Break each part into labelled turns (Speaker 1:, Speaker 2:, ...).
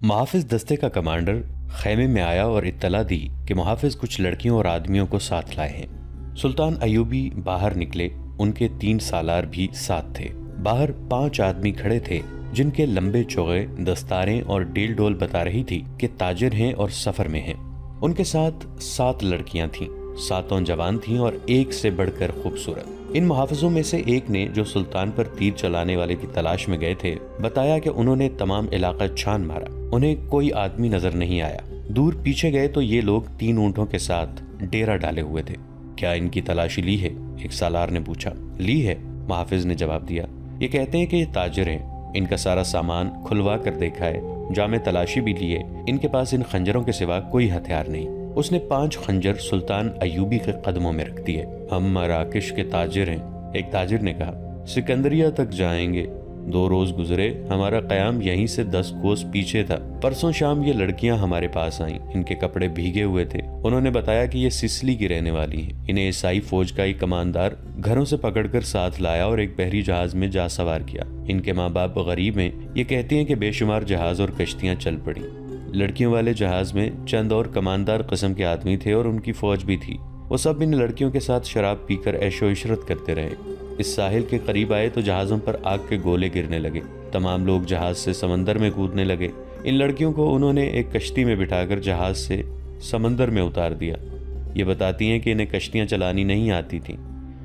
Speaker 1: محافظ دستے کا کمانڈر خیمے میں آیا اور اطلاع دی کہ محافظ کچھ لڑکیوں اور آدمیوں کو ساتھ لائے ہیں۔ سلطان ایوبی باہر نکلے، ان کے 3 سالار بھی ساتھ تھے۔ باہر 5 آدمی کھڑے تھے جن کے لمبے چوغے، دستاریں اور ڈیل ڈول بتا رہی تھی کہ تاجر ہیں اور سفر میں ہیں۔ ان کے ساتھ 7 لڑکیاں تھیں، 7 جوان تھیں اور ایک سے بڑھ کر خوبصورت۔ ان محافظوں میں سے ایک نے، جو سلطان پر تیر چلانے والے کی تلاش میں گئے تھے، بتایا کہ انہوں نے تمام علاقہ چھان مارا، انہیں کوئی آدمی نظر نہیں آیا۔ دور پیچھے گئے تو یہ لوگ 3 اونٹوں کے ساتھ ڈیرا ڈالے ہوئے تھے۔ کیا ان کی تلاشی لی ہے؟ ایک سالار نے پوچھا۔ لی ہے، محافظ نے جواب دیا۔ یہ کہتے ہیں کہ یہ تاجر ہیں، ان کا سارا سامان کھلوا کر دیکھا ہے، جامع تلاشی بھی لیے، ان کے پاس ان خنجروں کے سوا کوئی ہتھیار نہیں۔ اس نے 5 خنجر سلطان ایوبی کے قدموں میں رکھ دیے۔ ہم مراکش کے تاجر ہیں، ایک تاجر نے کہا، سکندریہ تک جائیں گے۔ 2 روز گزرے، ہمارا قیام یہیں سے 10 کوس پیچھے تھا۔ پرسوں شام یہ لڑکیاں ہمارے پاس آئیں، ان کے کپڑے بھیگے ہوئے تھے۔ انہوں نے بتایا کہ یہ سسلی کی رہنے والی ہیں۔ انہیں عیسائی فوج کا ایک کماندار گھروں سے پکڑ کر ساتھ لایا اور ایک بحری جہاز میں جا سوار کیا۔ ان کے ماں باپ غریب ہیں۔ یہ کہتے ہیں کہ بے شمار جہاز اور کشتیاں چل پڑیں۔ لڑکیوں والے جہاز میں چند اور کماندار قسم کے آدمی تھے اور ان کی فوج بھی تھی۔ وہ سب ان لڑکیوں کے ساتھ شراب پی کر عیش و عشرت کرتے رہے۔ اس ساحل کے قریب آئے تو جہازوں پر آگ کے گولے گرنے لگے۔ تمام لوگ جہاز سے سمندر میں کودنے لگے۔ ان لڑکیوں کو انہوں نے ایک کشتی میں بٹھا کر جہاز سے سمندر میں اتار دیا۔ یہ بتاتی ہیں کہ انہیں کشتیاں چلانی نہیں آتی تھیں۔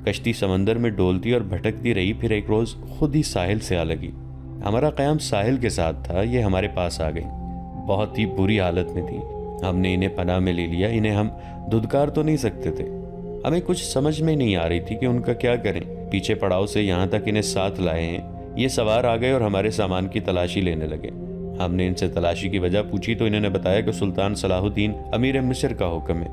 Speaker 1: کشتی سمندر میں ڈولتی اور بھٹکتی رہی، پھر ایک روز خود ہی ساحل سے آ لگی۔ ہمارا قیام ساحل کے ساتھ تھا، یہ ہمارے پاس آ گئی۔ بہت ہی بری حالت میں تھی۔ ہم نے انہیں پناہ میں لے لیا۔ انہیں ہم دھدکار تو نہیں سکتے تھے۔ ہمیں کچھ سمجھ میں نہیں آ رہی تھی کہ ان کا کیا کریں۔ پیچھے پڑاؤ سے یہاں تک انہیں ساتھ لائے ہیں۔ یہ سوار آ گئے اور ہمارے سامان کی تلاشی لینے لگے۔ ہم نے ان سے تلاشی کی وجہ پوچھی تو انہوں نے بتایا کہ سلطان صلاح الدین امیر مصر کا حکم ہے۔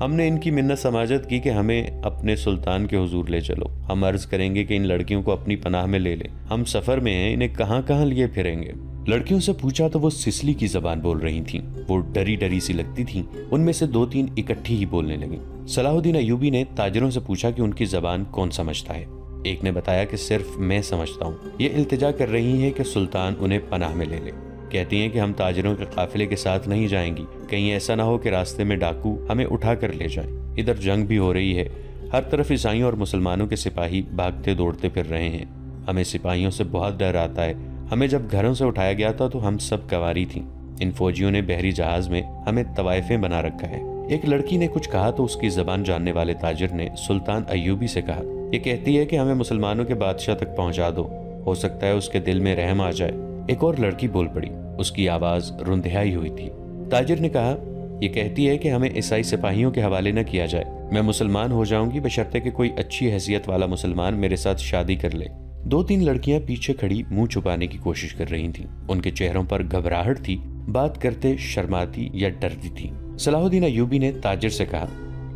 Speaker 1: ہم نے ان کی منت سماجت کی کہ ہمیں اپنے سلطان کے حضور لے چلو۔ ہم عرض کریں گے کہ ان لڑکیوں کو اپنی پناہ میں لے لیں۔ ہم سفر میں ہیں، انہیں کہاں کہاں لیے پھریں گے۔ لڑکیوں سے پوچھا تو وہ سسلی کی زبان بول رہی تھیں۔ وہ ڈری ڈری سی لگتی تھیں۔ ان میں سے 2-3 اکٹھی ہی بولنے لگیں۔ صلاح الدین ایوبی نے تاجروں سے پوچھا کہ ان کی زبان کون سمجھتا ہے۔ ایک نے بتایا کہ صرف میں سمجھتا ہوں۔ یہ التجا کر رہی ہیں کہ سلطان انہیں پناہ میں لے لے۔ کہتی ہیں کہ ہم تاجروں کے قافلے کے ساتھ نہیں جائیں گی، کہیں ایسا نہ ہو کہ راستے میں ڈاکو ہمیں اٹھا کر لے جائیں۔ ادھر جنگ بھی ہو رہی ہے، ہر طرف عیسائیوں اور مسلمانوں کے سپاہی بھاگتے دوڑتے پھر رہے ہیں۔ ہمیں سپاہیوں سے بہت ڈر آتا ہے۔ ہمیں جب گھروں سے اٹھایا گیا تھا تو ہم سب کنواری تھیں۔ ان فوجیوں نے بحری جہاز میں ہمیں طوائفیں بنا رکھا ہے۔ ایک لڑکی نے کچھ کہا تو اس کی زبان جاننے والے تاجر نے سلطان ایوبی سے کہا، یہ کہتی ہے کہ ہمیں مسلمانوں کے بادشاہ تک پہنچا دو، ہو سکتا ہے اس کے دل میں رحم آ جائے۔ ایک اور لڑکی بول پڑی، اس کی آواز رندھائی ہوئی تھی۔ تاجر نے کہا، یہ کہتی ہے کہ ہمیں عیسائی سپاہیوں کے حوالے نہ کیا جائے۔ میں مسلمان ہو جاؤں گی بشرطے کہ کوئی اچھی حیثیت والا مسلمان میرے ساتھ شادی کر لے۔ 2-3 لڑکیاں پیچھے کھڑی منہ چھپانے کی کوشش کر رہی تھیں۔ ان کے چہروں پر گھبراہٹ تھی، بات کرتے شرماتی یا ڈرتی تھی۔ صلاح الدین ایوبی نے تاجر سے کہا،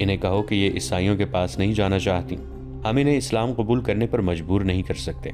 Speaker 1: انہیں کہو کہ یہ عیسائیوں کے پاس نہیں جانا چاہتی، ہم انہیں اسلام قبول کرنے پر مجبور نہیں کر سکتے۔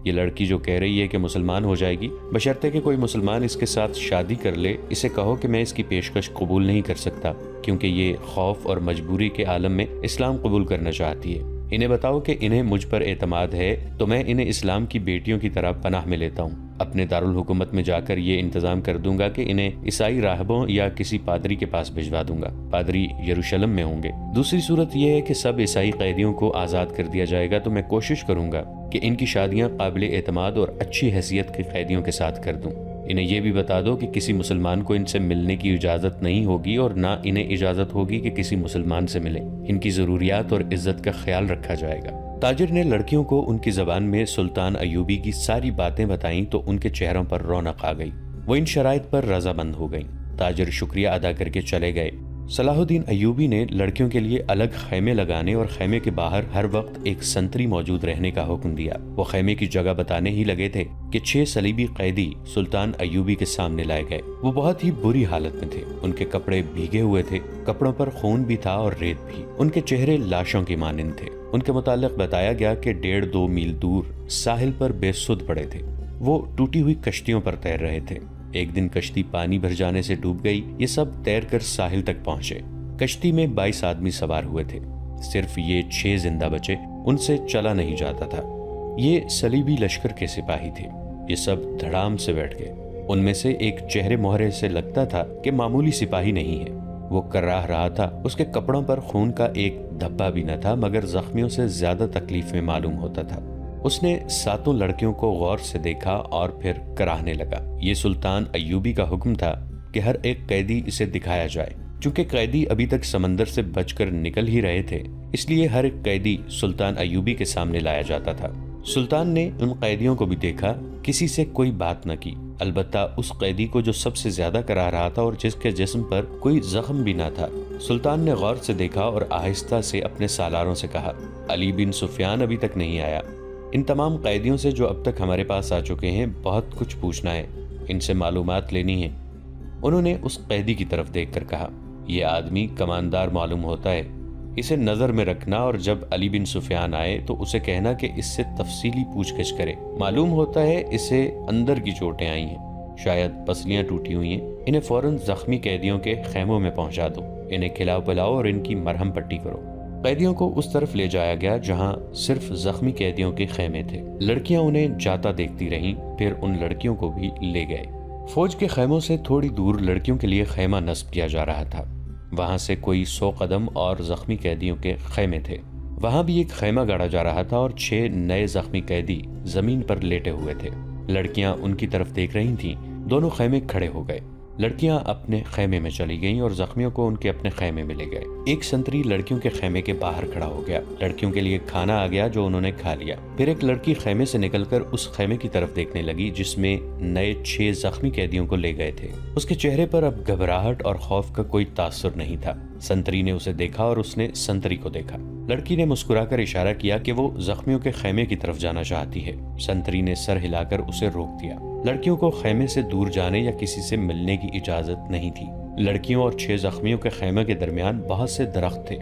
Speaker 1: یہ لڑکی جو کہہ رہی ہے کہ مسلمان ہو جائے گی بشرطے کہ کوئی مسلمان اس کے ساتھ شادی کر لے، اسے کہو کہ میں اس کی پیشکش قبول نہیں کر سکتا، کیونکہ یہ خوف اور مجبوری کے عالم میں اسلام قبول کرنا چاہتی ہے۔ انہیں بتاؤ کہ انہیں مجھ پر اعتماد ہے تو میں انہیں اسلام کی بیٹیوں کی طرح پناہ میں لیتا ہوں۔ اپنے دارالحکومت میں جا کر یہ انتظام کر دوں گا کہ انہیں عیسائی راہبوں یا کسی پادری کے پاس بھجوا دوں گا۔ پادری یروشلم میں ہوں گے۔ دوسری صورت یہ ہے کہ سب عیسائی قیدیوں کو آزاد کر دیا جائے گا تو میں کوشش کروں گا کہ ان کی شادیاں قابل اعتماد اور اچھی حیثیت کے قیدیوں کے ساتھ کر دوں۔ انہیں یہ بھی بتا دو کہ کسی مسلمان کو ان سے ملنے کی اجازت نہیں ہوگی اور نہ انہیں اجازت ہوگی کہ کسی مسلمان سے ملیں۔ ان کی ضروریات اور عزت کا خیال رکھا جائے گا۔ تاجر نے لڑکیوں کو ان کی زبان میں سلطان ایوبی کی ساری باتیں بتائیں تو ان کے چہروں پر رونق آ گئی۔ وہ ان شرائط پر رضامند ہو گئیں۔ تاجر شکریہ ادا کر کے چلے گئے۔ صلاح الدین ایوبی نے لڑکیوں کے لیے الگ خیمے لگانے اور خیمے کے باہر ہر وقت ایک سنتری موجود رہنے کا حکم دیا۔ وہ خیمے کی جگہ بتانے ہی لگے تھے کہ 6 صلیبی قیدی سلطان ایوبی کے سامنے لائے گئے۔ وہ بہت ہی بری حالت میں تھے۔ ان کے کپڑے بھیگے ہوئے تھے، کپڑوں پر خون بھی تھا اور ریت بھی۔ ان کے چہرے لاشوں کے مانند تھے۔ ان کے متعلق بتایا گیا کہ 1.5-2 میل دور ساحل پر بے سود پڑے تھے۔ وہ ٹوٹی ہوئی کشتیوں پر تیر رہے تھے۔ ایک دن کشتی پانی بھر جانے سے ڈوب گئی۔ یہ سب تیر کر ساحل تک پہنچے۔ کشتی میں 22 آدمی سوار ہوئے تھے، صرف یہ 6 زندہ بچے، ان سے چلا نہیں جاتا تھا۔ یہ صلیبی لشکر کے سپاہی تھے۔ یہ سب دھڑام سے بیٹھ گئے۔ ان میں سے ایک چہرے مہرے سے لگتا تھا کہ معمولی سپاہی نہیں ہے۔ وہ کراہ رہا تھا، اس کے کپڑوں پر خون کا ایک دھبا بھی نہ تھا، مگر زخمیوں سے زیادہ تکلیف میں معلوم ہوتا تھا۔ اس نے 7 لڑکیوں کو غور سے دیکھا اور پھر کراہنے لگا۔ یہ سلطان ایوبی کا حکم تھا کہ ہر ایک قیدی اسے دکھایا جائے۔ چونکہ قیدی ابھی تک سمندر سے بچ کر نکل ہی رہے تھے، اس لیے ہر ایک قیدی سلطان ایوبی کے سامنے لایا جاتا تھا۔ سلطان نے ان قیدیوں کو بھی دیکھا، کسی سے کوئی بات نہ کی، البتہ اس قیدی کو جو سب سے زیادہ کرا رہا تھا اور جس کے جسم پر کوئی زخم بھی نہ تھا، سلطان نے غور سے دیکھا اور آہستہ سے اپنے سالاروں سے کہا، علی بن سفیان ابھی تک نہیں آیا۔ ان تمام قیدیوں سے جو اب تک ہمارے پاس آ چکے ہیں بہت کچھ پوچھنا ہے، ان سے معلومات لینی ہے۔ انہوں نے اس قیدی کی طرف دیکھ کر کہا، یہ آدمی کماندار معلوم ہوتا ہے، اسے نظر میں رکھنا اور جب علی بن سفیان آئے تو اسے کہنا کہ اس سے تفصیلی پوچھ گچھ کرے۔ معلوم ہوتا ہے اسے اندر کی چوٹیں آئی ہیں، شاید پسلیاں ٹوٹی ہوئی ہیں۔ انہیں فوراً زخمی قیدیوں کے خیموں میں پہنچا دو، انہیں کھلاؤ پلاؤ اور ان کی مرہم پٹی کرو۔ قیدیوں کو اس طرف لے جایا گیا جہاں صرف زخمی قیدیوں کے خیمے تھے۔ لڑکیاں انہیں جاتا دیکھتی رہیں، پھر ان لڑکیوں کو بھی لے گئے۔ فوج کے خیموں سے تھوڑی دور لڑکیوں کے لیے خیمہ نصب کیا جا رہا تھا، وہاں سے کوئی 100 قدم اور زخمی قیدیوں کے خیمے تھے۔ وہاں بھی ایک خیمہ گاڑا جا رہا تھا اور 6 نئے زخمی قیدی زمین پر لیٹے ہوئے تھے۔ لڑکیاں ان کی طرف دیکھ رہی تھیں۔ دونوں خیمے کھڑے ہو گئے، لڑکیاں اپنے خیمے میں چلی گئیں اور زخمیوں کو ان کے اپنے خیمے میں لے گئے۔ ایک سنتری لڑکیوں کے خیمے کے باہر کھڑا ہو گیا، لڑکیوں کے لیے کھانا آ گیا جو انہوں نے کھا لیا۔ پھر ایک لڑکی خیمے سے نکل کر اس خیمے کی طرف دیکھنے لگی جس میں نئے 6 زخمی قیدیوں کو لے گئے تھے۔ اس کے چہرے پر اب گھبراہٹ اور خوف کا کوئی تاثر نہیں تھا۔ سنتری نے اسے دیکھا اور اس نے سنتری کو دیکھا۔ لڑکی نے مسکرا کر اشارہ کیا کہ وہ زخمیوں کے خیمے کی طرف جانا چاہتی ہے۔ سنتری نے سر ہلا کر اسے روک دیا۔ لڑکیوں کو خیمے سے دور جانے یا کسی سے ملنے کی اجازت نہیں تھی۔ لڑکیوں اور 6 زخمیوں کے خیمے کے درمیان بہت سے درخت تھے۔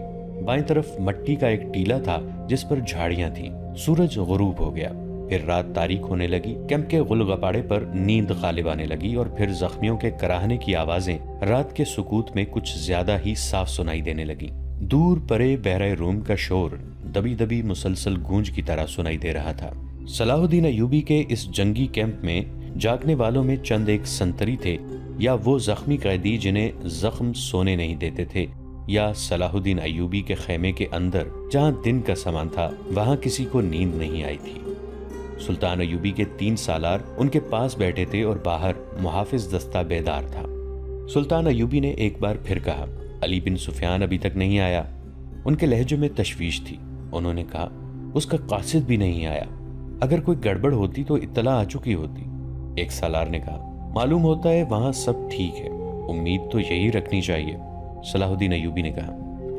Speaker 1: بائیں طرف مٹی کا ایک ٹیلا تھا جس پر جھاڑیاں تھیں۔ سورج غروب ہو گیا، پھر رات تاریک ہونے لگی۔ کیمپ کے غل غپاڑے پر نیند غالب آنے لگی اور پھر زخمیوں کے کراہنے کی آوازیں رات کے سکوت میں کچھ زیادہ ہی صاف سنائی دینے لگیں۔ دور پرے بحر روم کا شور دبی دبی مسلسل گونج کی طرح سنائی دے رہا تھا۔ صلاح الدین ایوبی کے اس جنگی کیمپ میں جاگنے والوں میں چند ایک سنتری تھے، یا وہ زخمی قیدی جنہیں زخم سونے نہیں دیتے تھے، یا صلاح الدین ایوبی کے خیمے کے اندر جہاں دن کا سامان تھا وہاں کسی کو نیند نہیں آئی تھی۔ سلطان ایوبی کے 3 سالار ان کے پاس بیٹھے تھے اور باہر محافظ دستہ بیدار تھا۔ سلطان ایوبی نے ایک بار پھر کہا، علی بن سفیان ابھی تک نہیں آیا۔ ان کے لہجے میں تشویش تھی۔ انہوں نے کہا، اس کا قاصد بھی نہیں آیا، اگر کوئی گڑبڑ ہوتی تو اطلاع آ چکی ہوتی۔ ایک سالار نے کہا، معلوم ہوتا ہے وہاں سب ٹھیک ہے، امید تو یہی رکھنی چاہیے۔ صلاح الدین ایوبی نے کہا،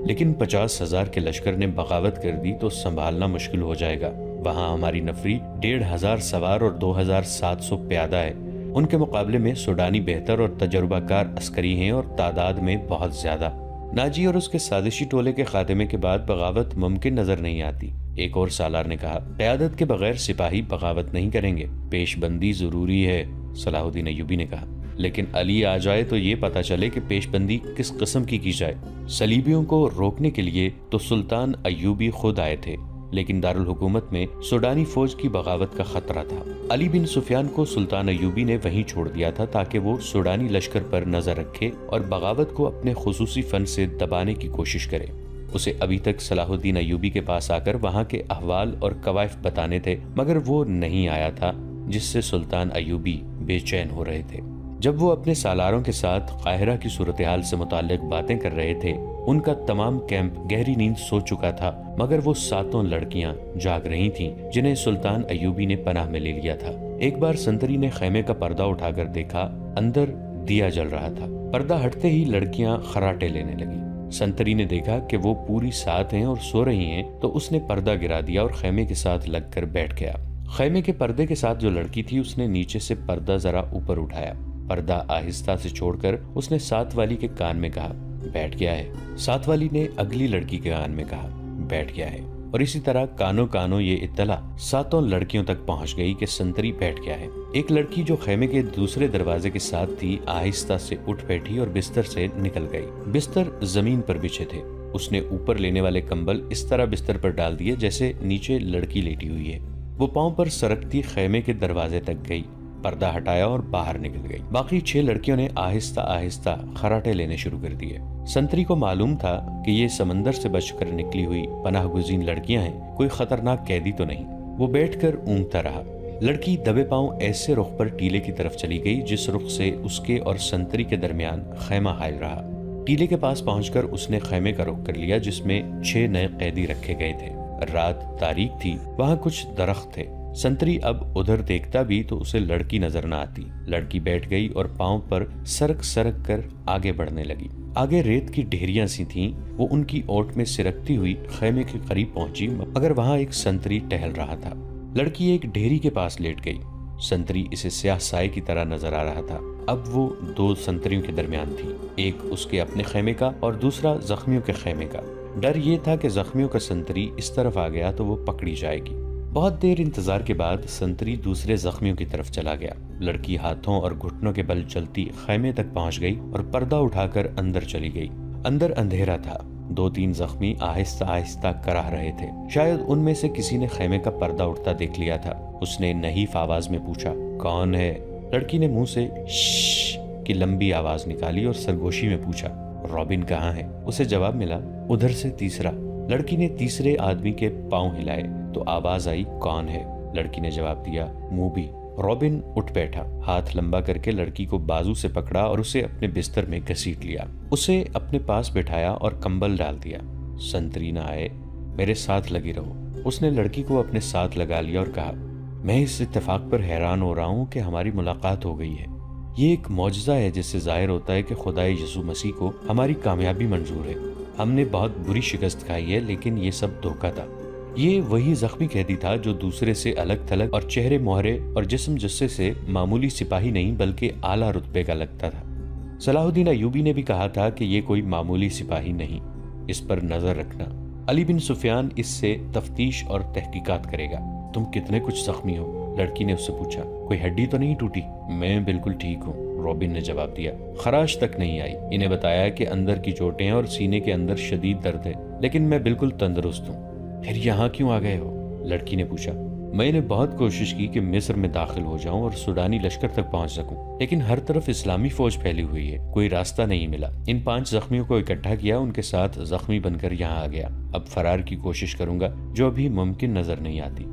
Speaker 1: لیکن 50,000 کے لشکر نے بغاوت کر دی تو سنبھالنا مشکل ہو جائے گا۔ وہاں ہماری نفری 1,500 سوار اور 2,700 پیادہ ہے۔ ان کے مقابلے میں سوڈانی بہتر اور تجربہ کار عسکری ہیں اور تعداد میں بہت زیادہ۔ ناجی اور اس کے سازشی ٹولے کے خاتمے کے بعد بغاوت ممکن نظر نہیں آتی۔ ایک اور سالار نے کہا، قیادت کے بغیر سپاہی بغاوت نہیں کریں گے، پیش بندی ضروری ہے۔ صلاح الدین ایوبی نے کہا، لیکن علی آ جائے تو یہ پتہ چلے کہ پیش بندی کس قسم کی جائے۔ صلیبیوں کو روکنے کے لیے تو سلطان ایوبی خود آئے تھے، لیکن دارالحکومت میں سوڈانی فوج کی بغاوت کا خطرہ تھا۔ علی بن سفیان کو سلطان ایوبی نے وہیں چھوڑ دیا تھا تاکہ وہ سوڈانی لشکر پر نظر رکھے اور بغاوت کو اپنے خصوصی فن سے دبانے کی کوشش کرے۔ اسے ابھی تک صلاح الدین ایوبی کے پاس آ کر وہاں کے احوال اور کوائف بتانے تھے، مگر وہ نہیں آیا تھا، جس سے سلطان ایوبی بے چین ہو رہے تھے۔ جب وہ اپنے سالاروں کے ساتھ قاہرہ کی صورتحال سے متعلق باتیں کر رہے تھے، ان کا تمام کیمپ گہری نیند سو چکا تھا، مگر وہ 7 لڑکیاں جاگ رہی تھیں جنہیں سلطان ایوبی نے پناہ میں لے لیا تھا۔ ایک بار سنتری نے خیمے کا پردہ اٹھا کر دیکھا، اندر دیا جل رہا تھا۔ پردہ ہٹتے ہی لڑکیاں خراٹے لینے لگیں۔ سنتری نے دیکھا کہ وہ پوری ساتھ ہیں اور سو رہی ہیں تو اس نے پردہ گرا دیا اور خیمے کے ساتھ لگ کر بیٹھ گیا۔ خیمے کے پردے کے ساتھ جو لڑکی تھی اس نے نیچے سے پردہ ذرا اوپر اٹھایا، پردہ آہستہ سے چھوڑ کر اس نے ساتھ والی کے کان میں کہا، بیٹھ گیا ہے۔ ساتھ والی نے اگلی لڑکی کے کان میں کہا، بیٹھ گیا ہے، اور اسی طرح کانوں کانوں یہ اطلاع 7 لڑکیوں تک پہنچ گئی کہ سنتری بیٹھ گیا ہے۔ ایک لڑکی جو خیمے کے دوسرے دروازے کے ساتھ تھی آہستہ سے اٹھ بیٹھی اور بستر سے نکل گئی۔ بستر زمین پر بچھے تھے۔ اس نے اوپر لینے والے کمبل اس طرح بستر پر ڈال دیے جیسے نیچے لڑکی لیٹی ہوئی ہے۔ وہ پاؤں پر سرکتی خیمے کے دروازے تک گئی۔ پردہ ہٹایا اور باہر نکل گئی۔ باقی 6 لڑکیوں نے آہستہ آہستہ خراٹے لینے شروع کر دیے۔ سنتری کو معلوم تھا کہ یہ سمندر سے بچ کر نکلی ہوئی پناہ گزین لڑکیاں ہیں، کوئی خطرناک قیدی تو نہیں۔ وہ بیٹھ کر اونگتا رہا۔ لڑکی دبے پاؤں ایسے رخ پر ٹیلے کی طرف چلی گئی جس رخ سے اس کے اور سنتری کے درمیان خیمہ حائل رہا۔ ٹیلے کے پاس پہنچ کر اس نے خیمے کا رخ کر لیا جس میں 6 نئے قیدی رکھے گئے تھے۔ رات تاریک تھی، وہاں کچھ درخت تھے۔ سنتری اب ادھر دیکھتا بھی تو اسے لڑکی نظر نہ آتی۔ لڑکی بیٹھ گئی اور پاؤں پر سرک سرک کر آگے بڑھنے لگی۔ آگے ریت کی ڈھیریاں سی تھیں، وہ ان کی اوٹ میں سرکتی ہوئی خیمے کے قریب پہنچی، مگر وہاں ایک سنتری ٹہل رہا تھا۔ لڑکی ایک ڈھیری کے پاس لیٹ گئی۔ سنتری اسے سیاہ سائے کی طرح نظر آ رہا تھا۔ اب وہ 2 سنتریوں کے درمیان تھی، ایک اس کے اپنے خیمے کا اور دوسرا زخمیوں کے خیمے کا۔ ڈر یہ تھا کہ زخمیوں کا سنتری اس طرف آ گیا تو وہ پکڑی جائے گی۔ بہت دیر انتظار کے بعد سنتری دوسرے زخمیوں کی طرف چلا گیا۔ لڑکی ہاتھوں اور گھٹنوں کے بل چلتی خیمے تک پہنچ گئی اور پردہ اٹھا کر اندر چلی گئی۔ اندر اندھیرا تھا، 2-3 زخمی آہستہ آہستہ کراہ رہے تھے۔ شاید ان میں سے کسی نے خیمے کا پردہ اٹھتا دیکھ لیا تھا۔ اس نے نحیف آواز میں پوچھا، کون ہے؟ لڑکی نے منہ سے شش کی لمبی آواز نکالی اور سرگوشی میں پوچھا، رابن کہاں ہے؟ اسے جواب ملا، ادھر سے تیسرا۔ لڑکی نے تیسرے آدمی کے پاؤں ہلائے تو آواز آئی، کون ہے؟ لڑکی نے جواب دیا، موبی۔ رابن اٹھ بیٹھا، ہاتھ لمبا کر کے لڑکی کو بازو سے پکڑا اور اسے اپنے بستر میں گھسیٹ لیا۔ اسے اپنے پاس بٹھایا اور کمبل ڈال دیا۔ سنتری نہ آئے، میرے ساتھ لگی رہو۔ اس نے لڑکی کو اپنے ساتھ لگا لیا اور کہا، میں اس اتفاق پر حیران ہو رہا ہوں کہ ہماری ملاقات ہو گئی ہے۔ یہ ایک معجزہ ہے جس سے ظاہر ہوتا ہے کہ خدا یسوع مسیح کو ہماری کامیابی منظور ہے۔ ہم نے بہت بری شکست کھائی ہے لیکن یہ سب دھوکہ تھا۔ یہ وہی زخمی قیدی تھا جو دوسرے سے الگ تھلگ اور چہرے مہرے اور جسم جثے سے معمولی سپاہی نہیں بلکہ اعلیٰ رتبے کا لگتا تھا۔ صلاح الدین ایوبی نے بھی کہا تھا کہ یہ کوئی معمولی سپاہی نہیں، اس پر نظر رکھنا۔ علی بن سفیان اس سے تفتیش اور تحقیقات کرے گا۔ تم کتنے کچھ زخمی ہو؟ لڑکی نے اس سے پوچھا، کوئی ہڈی تو نہیں ٹوٹی؟ میں بالکل ٹھیک ہوں، رابن نے جواب دیا، خراش تک نہیں آئی۔ انہیں بتایا کہ اندر کی چوٹیں اور سینے کے اندر شدید درد ہے، لیکن میں بالکل تندرست ہوں۔ پھر یہاں کیوں آ گئے ہو؟ لڑکی نے پوچھا۔ میں نے بہت کوشش کی کہ مصر میں داخل ہو جاؤں اور سوڈانی لشکر تک پہنچ سکوں، لیکن ہر طرف اسلامی فوج پھیلی ہوئی ہے، کوئی راستہ نہیں ملا۔ ان 5 زخمیوں کو اکٹھا کیا، ان کے ساتھ زخمی بن کر یہاں آ گیا۔ اب فرار کی کوشش کروں گا جو ابھی ممکن نظر نہیں آتی۔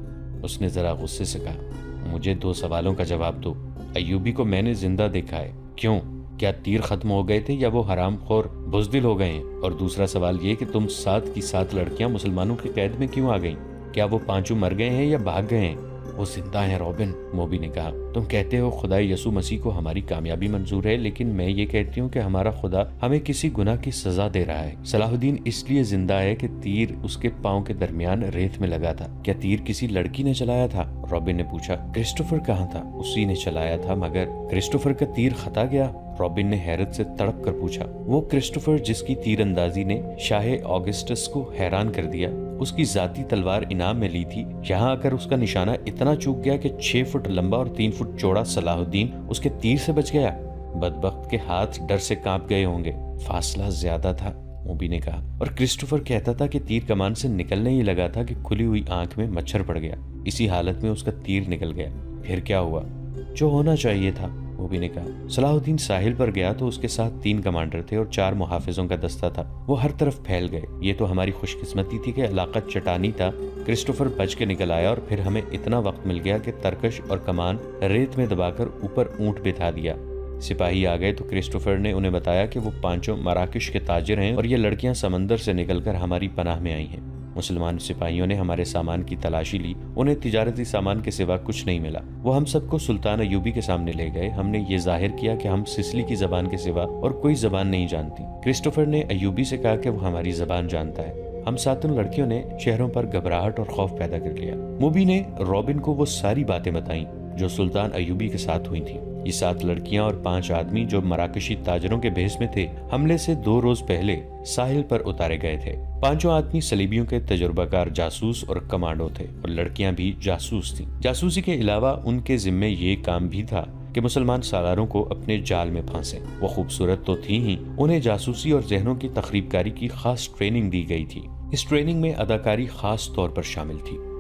Speaker 1: اس نے ذرا غصے سے کہا، مجھے 2 سوالوں کا جواب دو۔ ایوبی کو میں نے زندہ دیکھا ہے، کیوں؟ کیا تیر ختم ہو گئے تھے یا وہ حرام خور بزدل ہو گئے ہیں؟ اور دوسرا سوال یہ کہ تم 7 کی 7 لڑکیاں مسلمانوں کی قید میں کیوں آ گئیں؟ کیا وہ 5 مر گئے ہیں یا بھاگ گئے ہیں؟ وہ زندہ ہیں رابن، موبی نے کہا۔ تم کہتے ہو خدا یسوع مسیح کو ہماری کامیابی منظور ہے، لیکن میں یہ کہتی ہوں کہ ہمارا خدا ہمیں کسی گناہ کی سزا دے رہا ہے۔ صلاح الدین اس لیے زندہ ہے کہ تیر اس کے پاؤں کے درمیان ریت میں لگا تھا۔ کیا تیر کسی لڑکی نے چلایا تھا؟ رابن نے پوچھا۔ کرسٹوفر کہاں تھا؟ اسی نے چلایا تھا، مگر کرسٹوفر کا تیر خطا گیا؟ رابن نے حیرت سے تڑپ کر پوچھا۔ وہ کرسٹوفر جس کی تیر اندازی نے شاہ آگسٹس کو حیران کر دیا، اس کی ذاتی تلوار انعام میں لی تھی، یہاں آ کر اس کا نشانہ اتنا چوک گیا کہ 6 فٹ لمبا اور 3 فٹ چوڑا صلاح الدین اس کے تیر سے بچ گیا۔ بدبخت کے ہاتھ ڈر سے کانپ گئے ہوں گے، فاصلہ زیادہ تھا، موبی نے کہا۔ اور کرسٹوفر کہتا تھا کہ تیر کمان سے نکلنے ہی لگا تھا کہ کھلی ہوئی آنکھ میں مچھر پڑ گیا، اسی حالت میں اس کا تیر نکل گیا۔ پھر کیا ہوا؟ جو ہونا چاہیے تھا، موبی نے کہا۔ صلاح الدین ساحل پر گیا تو اس کے ساتھ 3 کمانڈر تھے اور 4 محافظوں کا دستہ تھا۔ وہ ہر طرف پھیل گئے۔ یہ تو ہماری خوش قسمتی تھی کہ علاقہ چٹانی تھا۔ کرسٹوفر بچ کے نکل آیا اور پھر ہمیں اتنا وقت مل گیا کہ ترکش اور کمان ریت میں دبا کر اوپر اونٹ بٹھا دیا۔ سپاہی آ گئے تو کرسٹوفر نے انہیں بتایا کہ وہ 5 مراکش کے تاجر ہیں اور یہ لڑکیاں سمندر سے نکل کر ہماری پناہ میں آئی ہیں۔ مسلمان سپاہیوں نے ہمارے سامان کی تلاشی لی، انہیں تجارتی سامان کے سوا کچھ نہیں ملا۔ وہ ہم سب کو سلطان ایوبی کے سامنے لے گئے۔ ہم نے یہ ظاہر کیا کہ ہم سسلی کی زبان کے سوا اور کوئی زبان نہیں جانتی۔ کرسٹوفر نے ایوبی سے کہا کہ وہ ہماری زبان جانتا ہے۔ ہم 7 لڑکیوں نے چہروں پر گھبراہٹ اور خوف پیدا کر لیا۔ موبی نے رابن کو وہ ساری باتیں بتائیں جو سلطان ایوبی کے ساتھ ہوئی تھیں۔ یہ 7 لڑکیاں اور 5 آدمی جو مراکشی تاجروں کے بھیس میں تھے، حملے سے 2 روز پہلے ساحل پر اتارے گئے تھے۔ 5 آدمی صلیبیوں کے تجربہ کار جاسوس اور کمانڈو تھے اور لڑکیاں بھی جاسوس تھیں۔ جاسوسی کے علاوہ ان کے ذمے یہ کام بھی تھا کہ مسلمان سالاروں کو اپنے جال میں پھانسیں۔ وہ خوبصورت تو تھیں ہی، انہیں جاسوسی اور ذہنوں کی تخریب کاری کی خاص ٹریننگ دی گئی تھی۔ اس ٹریننگ میں اداکاری خاص طور پر شامل تھی۔